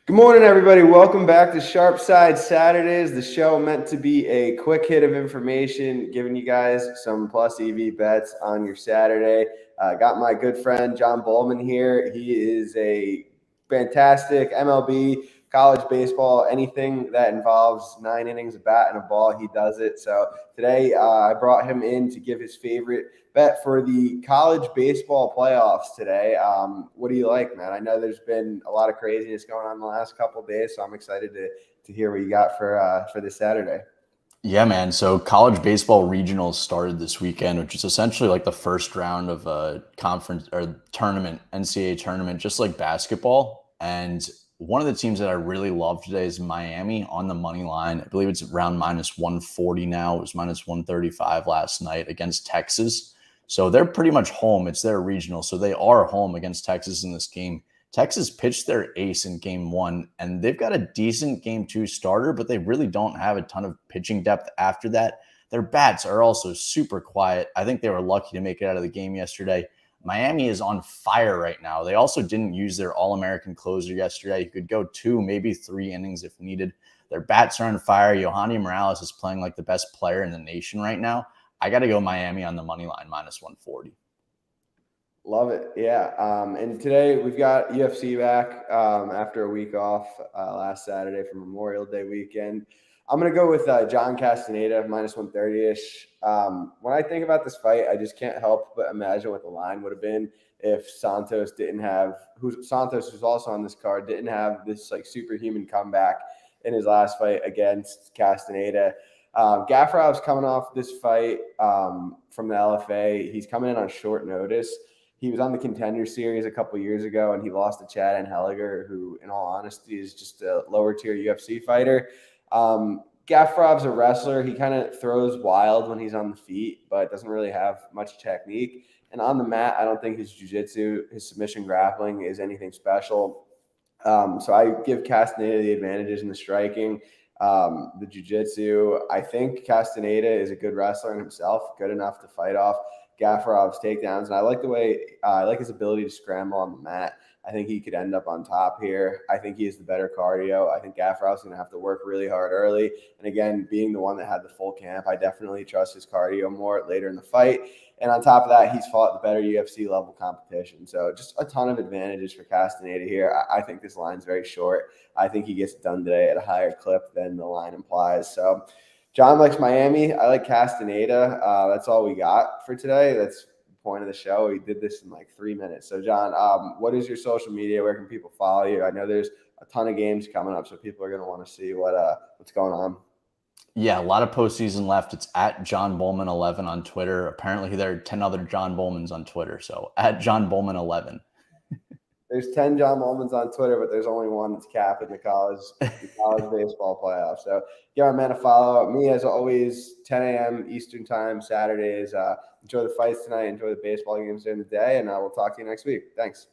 Good morning, everybody. Welcome back to Sharp Side Saturdays, the show meant to be a quick hit of information, giving you guys some plus EV bets on your Saturday. Got my good friend John Bollman here. He is a fantastic MLB, college baseball, anything that involves 9 innings, a bat, and a ball, he does it. So today I brought him in to give his favorite bet for the college baseball playoffs today. What do you like, man? I know there's been a lot of craziness going on the last couple of days, so I'm excited to hear what you got for this Saturday. Yeah, man. So college baseball regionals started this weekend, which is essentially like the first round of a conference or tournament, NCAA tournament, just like basketball. And one of the teams that I really love today is Miami on the money line. I believe it's around minus 140 now. It was minus 135 last night against Texas. So they're pretty much home. It's their regional. So they are home against Texas in this game. Texas pitched their ace in game one, and they've got a decent game two starter, but they really don't have a ton of pitching depth after that. Their bats are also super quiet. I think they were lucky to make it out of the game yesterday. Miami is on fire right now. They also didn't use their All-American closer yesterday. You could go 2, maybe 3 innings if needed. Their bats are on fire. Yohani Morales is playing like the best player in the nation right now. I got to go Miami on the money line, minus 140. Love it. Yeah. And today we've got UFC back after a week off last Saturday for Memorial Day weekend. I'm going to go with John Castaneda, minus 130-ish. When I think about this fight, I just can't help but imagine what the line would have been if Santos didn't have – Santos, who's also on this card, didn't have this like superhuman comeback in his last fight against Castaneda. Gaffarov's coming off this fight from the LFA. He's coming in on short notice. He was on the Contender Series a couple years ago, and he lost to Chad Anheliger, who, in all honesty, is just a lower-tier UFC fighter. Gaffarov's a wrestler. He kind of throws wild when he's on the feet, but doesn't really have much technique. And on the mat, I don't think his jiu-jitsu, his submission grappling is anything special. So I give Castaneda the advantages in the striking. The jiu-jitsu, I think Castaneda is a good wrestler in himself, good enough to fight off Gaffarov's takedowns, and I like the way I like his ability to scramble on the mat. I think he could end up on top here. I think he has the better cardio. I think Gaffarov's going to have to work really hard early. And again, being the one that had the full camp, I definitely trust his cardio more later in the fight. And on top of that, he's fought the better UFC level competition. So just a ton of advantages for Castaneda here. I think this line's very short. I think he gets it done today at a higher clip than the line implies. So John likes Miami. I like Castaneda. That's all we got for today. That's the point of the show. We did this in like 3 minutes. So, John, what is your social media? Where can people follow you? I know there's a ton of games coming up, so people are going to want to see what's going on. Yeah, a lot of postseason left. It's at John Bollman 11 on Twitter. Apparently, there are 10 other John Bollmans on Twitter. So at John Bollman 11. There's 10 John Bollmans on Twitter, but there's only one that's capping the college baseball playoffs. So give our man a follow. Me, as always, 10 a.m. Eastern time, Saturdays. Enjoy the fights tonight. Enjoy the baseball games during the day, and we'll talk to you next week. Thanks.